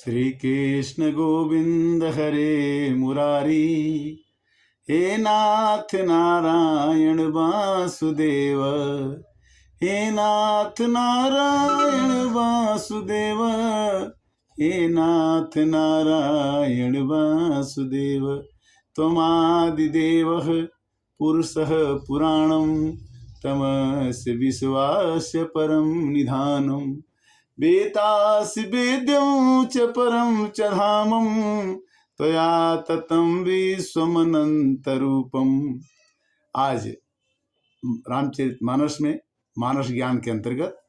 श्री कृष्ण गोविंद हरे मुरारी, हे नाथ नारायण वासुदेव, हे नाथ नारायण वासुदेव, हे नाथ नारायण वासुदेव। त्वमादिदेवः पुरुषः पुराणं, तमस्य विश्वास्य परं निधानम्। वेदासि वेद्यं च परं च धामं, त्वया ततं विश्वमनन्तरूपम्। आज रामचरितमानस में मानस ज्ञान के अंतर्गत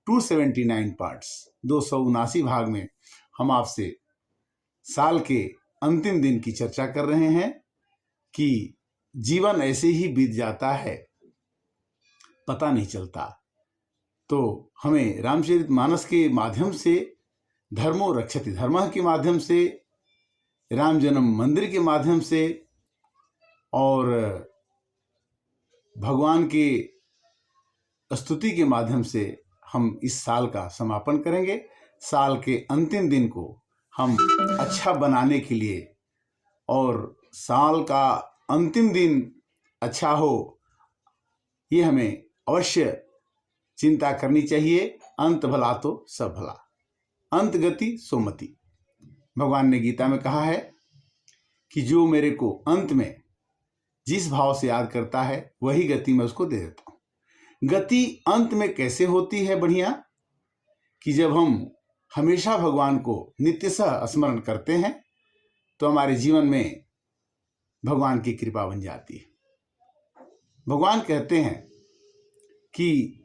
279 पार्ट्स 279 भाग में हम आपसे साल के अंतिम दिन की चर्चा कर रहे हैं कि जीवन ऐसे ही बीत जाता है, पता नहीं चलता। तो हमें रामचरितमानस के माध्यम से धर्मो रक्षति धर्मः के माध्यम से, राम जन्म मंदिर के माध्यम से और भगवान के स्तुति के माध्यम से हम इस साल का समापन करेंगे। साल के अंतिम दिन को हम अच्छा बनाने के लिए और साल का अंतिम दिन अच्छा हो, ये हमें अवश्य चिंता करनी चाहिए। अंत भला तो सब भला, अंत गति सोमति। भगवान ने गीता में कहा है कि जो मेरे को अंत में जिस भाव से याद करता है वही गति मैं उसको दे देता हूं। गति अंत में कैसे होती है? बढ़िया, कि जब हम हमेशा भगवान को नित्यशः स्मरण करते हैं तो हमारे जीवन में भगवान की कृपा बन जाती है। भगवान कहते हैं कि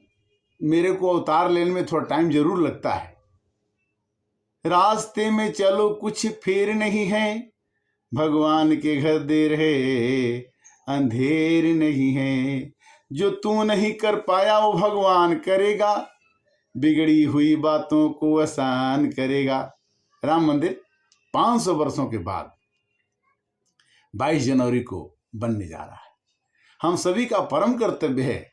मेरे को अवतार लेने में थोड़ा टाइम जरूर लगता है, रास्ते में चलो कुछ फेर नहीं है, भगवान के घर देर है अंधेर नहीं है। जो तू नहीं कर पाया वो भगवान करेगा, बिगड़ी हुई बातों को आसान करेगा। राम मंदिर 500 वर्षों के बाद 22 जनवरी को बनने जा रहा है। हम सभी का परम कर्तव्य है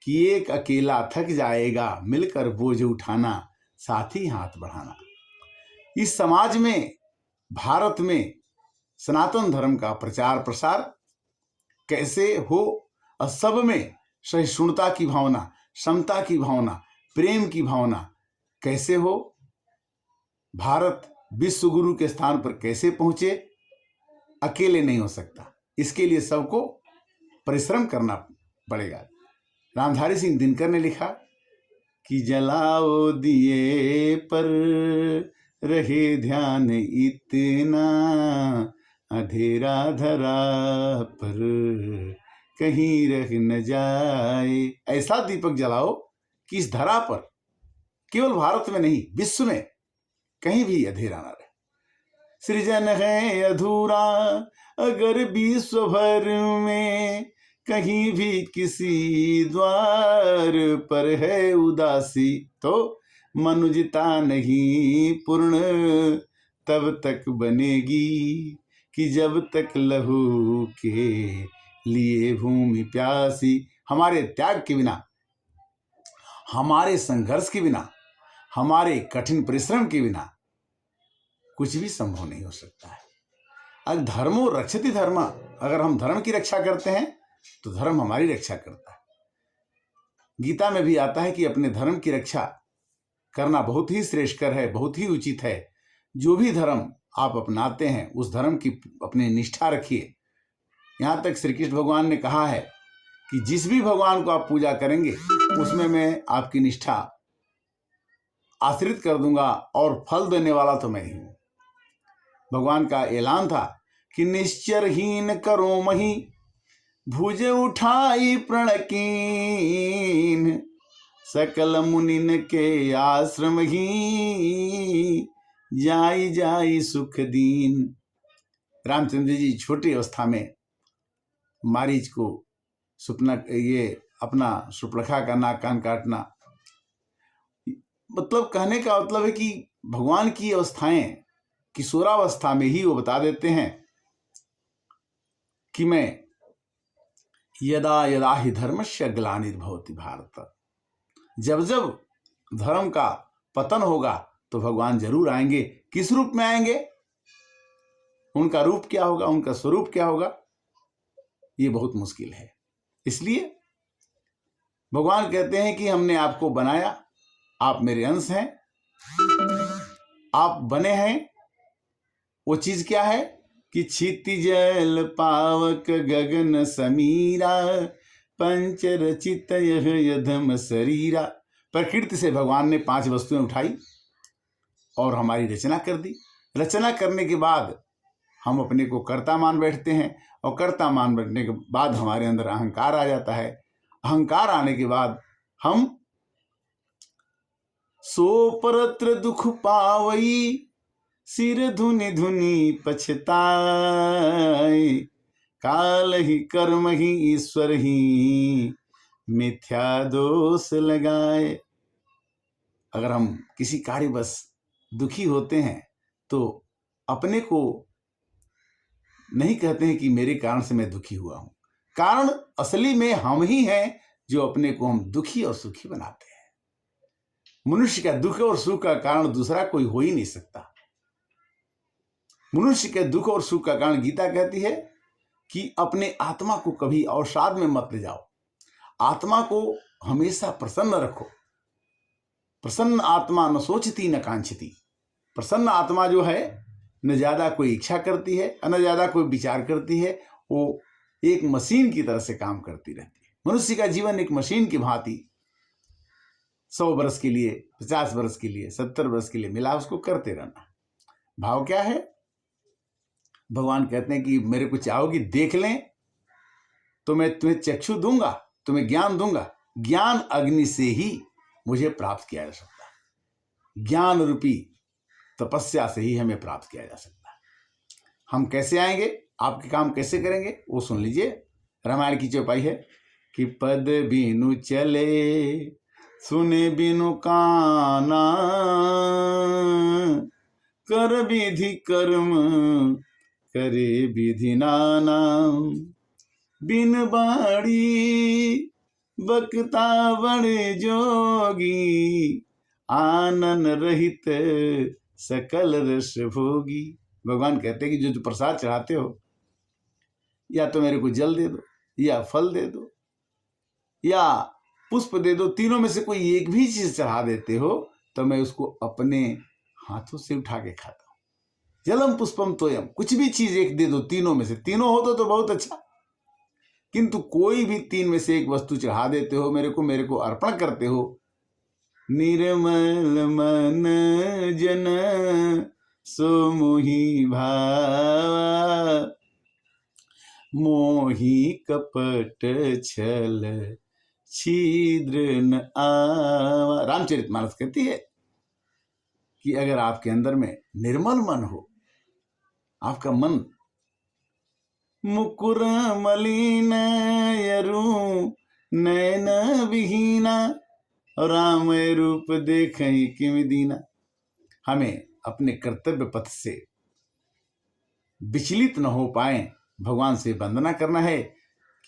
कि एक अकेला थक जाएगा, मिलकर बोझ उठाना, साथी हाथ बढ़ाना। इस समाज में, भारत में सनातन धर्म का प्रचार प्रसार कैसे हो और सब में सहिष्णुता की भावना, समता की भावना, प्रेम की भावना कैसे हो, भारत विश्व गुरु के स्थान पर कैसे पहुंचे, अकेले नहीं हो सकता। इसके लिए सबको परिश्रम करना पड़ेगा। रामधारी सिंह दिनकर ने लिखा कि जलाओ दिए पर रहे ध्यान इतना, अंधेरा धरा पर कहीं रह न जाए। ऐसा दीपक जलाओ कि इस धरा पर, केवल भारत में नहीं विश्व में कहीं भी अंधेरा न रहे। सृजन है अधूरा अगर विश्व भर में, कहीं भी किसी द्वार पर है उदासी, तो मनुजता नहीं पूर्ण तब तक बनेगी, कि जब तक लहू के लिए भूमि प्यासी। हमारे त्याग के बिना, हमारे संघर्ष के बिना, हमारे कठिन परिश्रम के बिना कुछ भी संभव नहीं हो सकता है। अगर धर्मो रक्षति धर्म, अगर हम धर्म की रक्षा करते हैं तो धर्म हमारी रक्षा करता है। गीता में भी आता है कि अपने धर्म की रक्षा करना बहुत ही श्रेष्ठकर है, बहुत ही उचित है। जो भी धर्म आप अपनाते हैं उस धर्म की अपनी निष्ठा रखिए। यहाँ तक श्री कृष्ण भगवान ने कहा है कि जिस भी भगवान को आप पूजा करेंगे उसमें मैं आपकी निष्ठा आश्रित कर दूंगा और फल देने वाला तो मैं ही हूं। भगवान का ऐलान था कि निश्चरहीन करो मही, भुज उठाई प्रणकीन, सकल मुनिन के आश्रम ही, जाई जाई सुख दीन। रामचंद्र जी छोटी अवस्था में मारीच को सुपना, ये अपना सुपलखा का नाक कान काटना, मतलब कहने का मतलब है कि भगवान की अवस्थाएं किशोरावस्था में ही वो बता देते हैं कि मैं यदा यदा ही धर्मस्य ग्लानिर्भवति भारत, जब जब धर्म का पतन होगा तो भगवान जरूर आएंगे। किस रूप में आएंगे, उनका रूप क्या होगा, उनका स्वरूप क्या होगा, ये बहुत मुश्किल है। इसलिए भगवान कहते हैं कि हमने आपको बनाया, आप मेरे अंश हैं, आप बने हैं। वो चीज क्या है कि क्षितिजल पावक गगन समीरा पंचरचित यधम शरीरा। प्रकृति से भगवान ने 5 वस्तुएं उठाई और हमारी रचना कर दी। रचना करने के बाद हम अपने को कर्ता मान बैठते हैं, और कर्ता मान बैठने के बाद हमारे अंदर अहंकार आ जाता है। अहंकार आने के बाद हम सो परत्र दुख पावई, सिर धुनि धुनि पछताए, काल ही कर्म ही ईश्वर ही मिथ्या दोष लगाए। अगर हम किसी कार्य बस दुखी होते हैं तो अपने को नहीं कहते हैं कि मेरे कारण से मैं दुखी हुआ हूं। कारण असली में हम ही हैं जो अपने को हम दुखी और सुखी बनाते हैं। मनुष्य का दुख और सुख का कारण दूसरा कोई हो ही नहीं सकता। मनुष्य के दुख और सुख का कारण गीता कहती है कि अपने आत्मा को कभी अवसाद में मत ले जाओ, आत्मा को हमेशा प्रसन्न रखो। प्रसन्न आत्मा न सोचती न कांक्षती। प्रसन्न आत्मा जो है न ज्यादा कोई इच्छा करती है न ज्यादा कोई विचार करती है, वो एक मशीन की तरह से काम करती रहती है। मनुष्य का जीवन एक मशीन की भांति 100 वर्ष के लिए, 50 वर्ष के लिए, 70 वर्ष के लिए मिला, उसको करते रहना। भाव क्या है? भगवान कहते हैं कि मेरे को चाहोगी देख लें तो मैं तुम्हें चक्षु दूंगा, तुम्हें ज्ञान दूंगा। ज्ञान अग्नि से ही मुझे प्राप्त किया जा सकता है। ज्ञान रूपी तपस्या से ही हमें प्राप्त किया जा सकता है। हम कैसे आएंगे, आपके काम कैसे करेंगे, वो सुन लीजिए। रामायण की चौपाई है कि पद बिनु चले सुने बिनु काना, कर विधि कर्म करे विधि नाना, बिन बाड़ी बकता बड़े जोगी, आनन रहित सकल रस भोगी। भगवान कहते हैं कि जो प्रसाद चढ़ाते हो, या तो मेरे को जल दे दो, या फल दे दो, या पुष्प दे दो, तीनों में से कोई एक भी चीज चढ़ा देते हो तो मैं उसको अपने हाथों से उठा के खाता हूं। जलम पुष्पम तोयम, कुछ भी चीज एक दे दो, तीनों में से, तीनों हो तो बहुत अच्छा, किंतु कोई भी 3 में से एक वस्तु चढ़ा देते हो, मेरे को अर्पण करते हो। निर्मल मन जन सो मोहि भावा, मोहि कपट छल छिद्र न आवा। रामचरितमानस कहती है कि अगर आपके अंदर में निर्मल मन हो, आपका मन मुकुर मलिन यरु नयन विहीना, राम रूप देखहि किम दीना। हमें अपने कर्तव्य पथ से विचलित न हो पाए, भगवान से वंदना करना है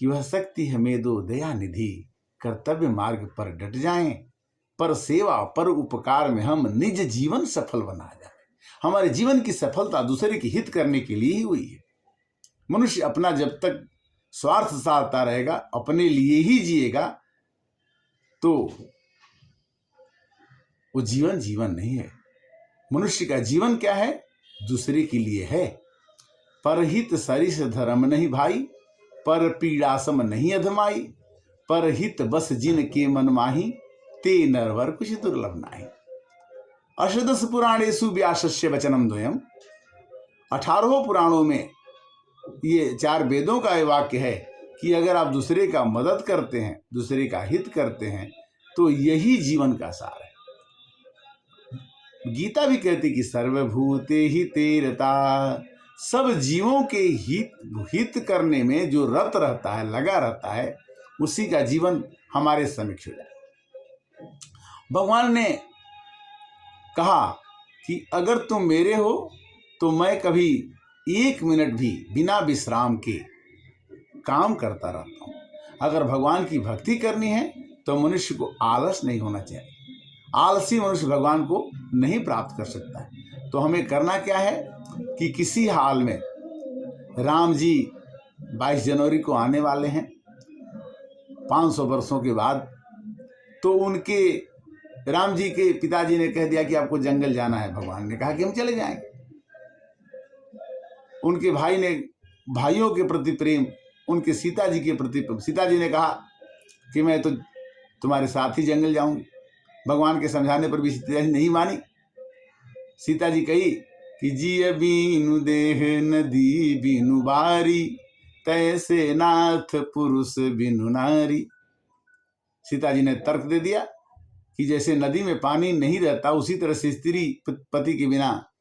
कि वह शक्ति हमें दो दया निधि, कर्तव्य मार्ग पर डट जाएं, पर सेवा पर उपकार में हम निज जीवन सफल बना जाए। हमारे जीवन की सफलता दूसरे की हित करने के लिए ही हुई है। मनुष्य अपना जब तक स्वार्थ साधता रहेगा, अपने लिए ही जिएगा, तो वो जीवन जीवन नहीं है। मनुष्य का जीवन क्या है? दूसरे के लिए है। परहित सरिस धर्म नहीं भाई, पर पीड़ा सम नहीं अधमाई, परहित बस जिन के मन माही, ते नरवर कुछ दुर्लभ नाही। अष्टदश पुराणेषु व्यासस्य वचनम द्वयम्। 18 पुराणों में ये 4 वेदों का वाक्य है कि अगर आप दूसरे का मदद करते हैं, दूसरे का हित करते हैं, तो यही जीवन का सार है। गीता भी कहती कि सर्वभूते हिते रता, सब जीवों के हित करने में जो रत रहता है, लगा रहता है, उसी का जीवन हमारे समीक्ष हो जाए। भगवान ने कहा कि अगर तुम मेरे हो तो मैं कभी 1 मिनट भी बिना विश्राम के काम करता रहता हूं। अगर भगवान की भक्ति करनी है तो मनुष्य को आलस नहीं होना चाहिए। आलसी मनुष्य भगवान को नहीं प्राप्त कर सकता है। तो हमें करना क्या है कि किसी हाल में, राम जी 22 जनवरी को आने वाले हैं 500 वर्षों के बाद, तो उनके राम जी के पिताजी ने कह दिया कि आपको जंगल जाना है। भगवान ने कहा कि हम चले जाएंगे। उनके भाई ने, भाइयों के प्रति प्रेम, उनके सीता जी के प्रति, सीता जी ने कहा कि मैं तो तुम्हारे साथ ही जंगल जाऊंगी। भगवान के समझाने पर भी सीता जी नहीं मानी। सीता जी कही कि जिय बीनु देह नदी बीनु बारी, तैसे नाथ पुरुष बिनु नारी। सीता जी ने तर्क दे दिया कि जैसे नदी में पानी नहीं रहता, उसी तरह से स्त्री पति के बिना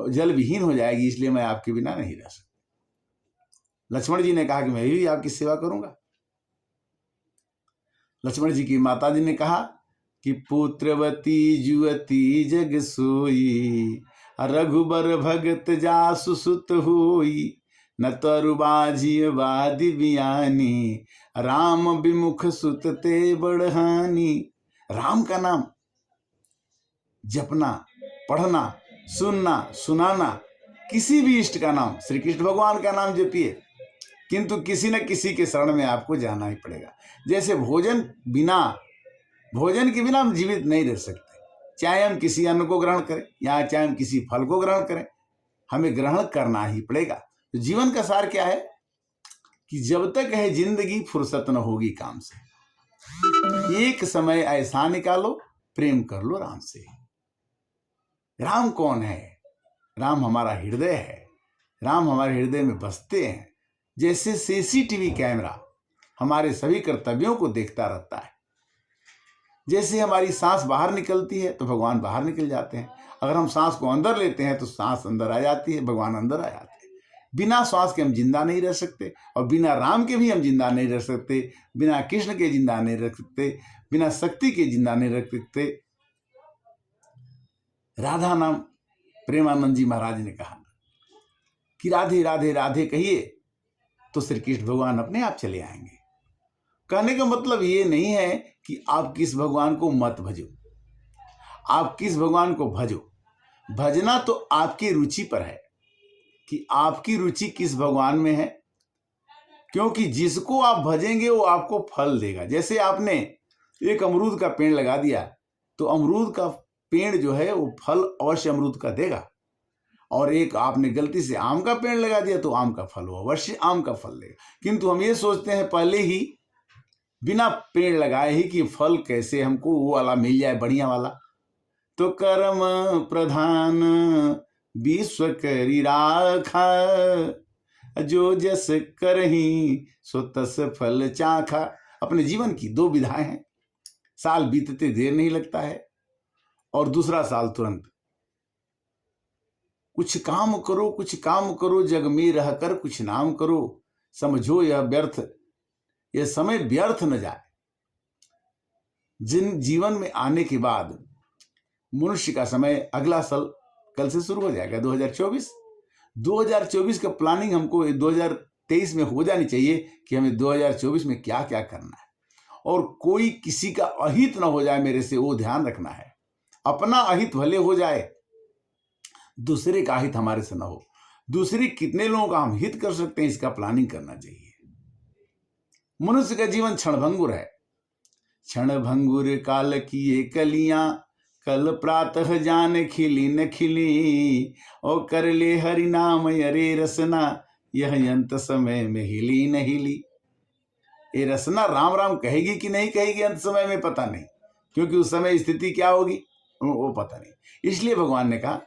जल विहीन हो जाएगी, इसलिए मैं आपके बिना नहीं रह सकता। लक्ष्मण जी ने कहा कि मैं भी आपकी सेवा करूंगा। लक्ष्मण जी की माता जी ने कहा कि पुत्रवती जुवती जग सोई, रघुबर भगत जासु सुत होई, न तरु बाजिय वादि बियानी, राम विमुख सुत ते बढ़हानी। राम का नाम जपना, पढ़ना, सुनना, सुनाना, किसी भी इष्ट का नाम, श्री कृष्ण भगवान का नाम जपिए, किंतु किसी न किसी के शरण में आपको जाना ही पड़ेगा। जैसे भोजन के बिना हम जीवित नहीं रह सकते, चाहे हम किसी अन्न को ग्रहण करें या चाहे हम किसी फल को ग्रहण करें, हमें ग्रहण करना ही पड़ेगा। तो जीवन का सार क्या है कि जब तक है जिंदगी फुर्सत न होगी काम से, एक समय ऐसा निकालो, प्रेम कर लो राम से। राम कौन है? राम हमारा हृदय है। राम हमारे हृदय में बसते हैं। जैसे सीसीटीवी कैमरा हमारे सभी कर्तव्यों को देखता रहता है, जैसे हमारी सांस बाहर निकलती है तो भगवान बाहर निकल जाते हैं, अगर हम सांस को अंदर लेते हैं तो सांस अंदर आ जाती है, भगवान अंदर आ जाते हैं। बिना श्वास के हम जिंदा नहीं रह सकते, और बिना राम के भी हम जिंदा नहीं रह सकते, बिना कृष्ण के जिंदा नहीं रह सकते, बिना शक्ति के जिंदा नहीं रह सकते। राधा नाम प्रेमानंद जी महाराज ने कहा कि राधे राधे राधे कहिए तो श्री कृष्ण भगवान अपने आप चले आएंगे। कहने का मतलब ये नहीं है कि आप किस भगवान को मत भजो, आप किस भगवान को भजो। भजना तो आपकी रुचि पर है कि आपकी रुचि किस भगवान में है, क्योंकि जिसको आप भजेंगे वो आपको फल देगा। जैसे आपने एक अमरूद का पेड़ लगा दिया तो अमरूद का पेड़ जो है वो फल अवश्य अमरूद का देगा, और एक आपने गलती से आम का पेड़ लगा दिया तो आम का फल वो अवश्य आम का फल देगा। किंतु हम ये सोचते हैं पहले ही बिना पेड़ लगाए ही कि फल कैसे हमको वो वाला मिल जाए, बढ़िया वाला। तो कर्म प्रधान विश्व करी राखा, जो जस करही सो तस फल चाखा। अपने जीवन की दो विधाएं हैं, साल बीतते देर नहीं लगता है और दूसरा साल तुरंत। कुछ काम करो, कुछ काम करो, जग में रहकर कुछ नाम करो, समझो यह व्यर्थ, यह समय व्यर्थ न जाए। जिन जीवन में आने के बाद मनुष्य का समय अगला साल कल से शुरू हो जाएगा 2024 का प्लानिंग हमको 2023 में हो जानी चाहिए कि हमें 2024 में क्या क्या करना है, और कोई किसी का अहित ना हो जाए मेरे से, वो ध्यान रखना है। अपना अहित भले हो जाए, दूसरे का हित हमारे से ना हो। दूसरे कितने लोगों का हम हित कर सकते हैं, इसका प्लानिंग करना चाहिए। मनुष्य का जीवन क्षणभंगुर है। क्षणभंगुर काल की ये कलियां, कल प्रातः जान खिली न खिली, और कर ले हरि नाम अरे रसना, यह अंत समय में हिली न हिली। ये रसना राम राम कहेगी कि नहीं कहेगी अंत समय में पता नहीं, क्योंकि उस समय स्थिति क्या होगी वो पता नहीं। इसलिए भगवान ने कहा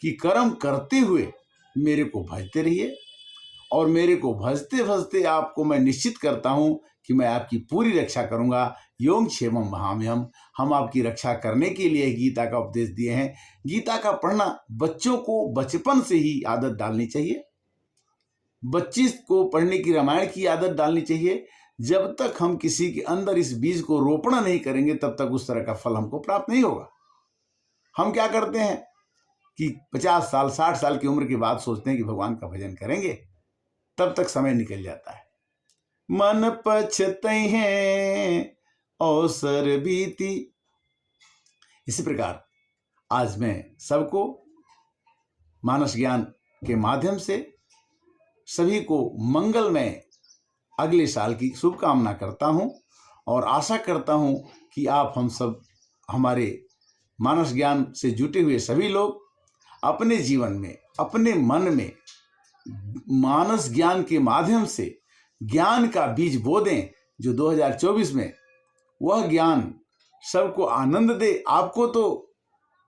कि कर्म करते हुए मेरे को भजते रहिए, और मेरे को भजते भजते आपको मैं निश्चित करता हूं कि मैं आपकी पूरी रक्षा करूंगा। योम क्षेमम महाम्यहम्। हम आपकी रक्षा करने के लिए गीता का उपदेश दिए हैं। गीता का पढ़ना बच्चों को बचपन से ही आदत डालनी चाहिए। बच्चे को पढ़ने की रामायण की आदत डालनी चाहिए। जब तक हम किसी के अंदर इस बीज को रोपण नहीं करेंगे तब तक उस तरह का फल हमको प्राप्त नहीं होगा। हम क्या करते हैं कि 50 साल 60 साल की उम्र के बाद सोचते हैं कि भगवान का भजन करेंगे, तब तक समय निकल जाता है। मन पछतई हैं अवसर बीती, इसी प्रकार आज मैं सबको मानस ज्ञान के माध्यम से सभी को मंगलमय अगले साल की शुभकामना करता हूं और आशा करता हूं कि आप हम सब हमारे मानस ज्ञान से जुटे हुए सभी लोग अपने जीवन में, अपने मन में मानस ज्ञान के माध्यम से ज्ञान का बीज बो दें, जो 2024 में वह ज्ञान सबको आनंद दे। आपको तो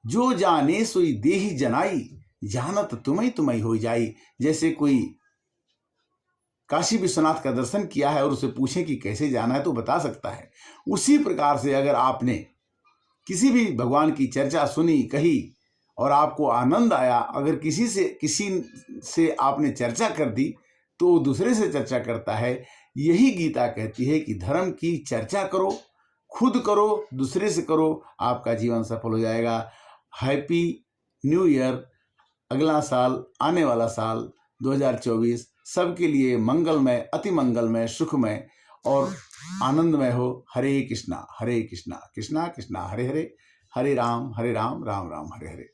जो जाने सोई देहि जनाई, जानत तुम्हें तुम्हें हो जाई। जैसे कोई काशी विश्वनाथ का दर्शन किया है और उसे पूछें कि कैसे जाना है तो बता सकता है। उसी प्रकार से अगर आपने किसी भी भगवान की चर्चा सुनी, कही और आपको आनंद आया, अगर किसी से आपने चर्चा कर दी तो वो दूसरे से चर्चा करता है। यही गीता कहती है कि धर्म की चर्चा करो, खुद करो, दूसरे से करो, आपका जीवन सफल हो जाएगा। Happy new year. अगला साल, आने वाला साल 2024 सबके लिए मंगलमय, अति मंगलमय, सुखमय और आनंदमय हो। हरे कृष्णा कृष्णा कृष्णा हरे हरे, हरे राम राम राम हरे हरे।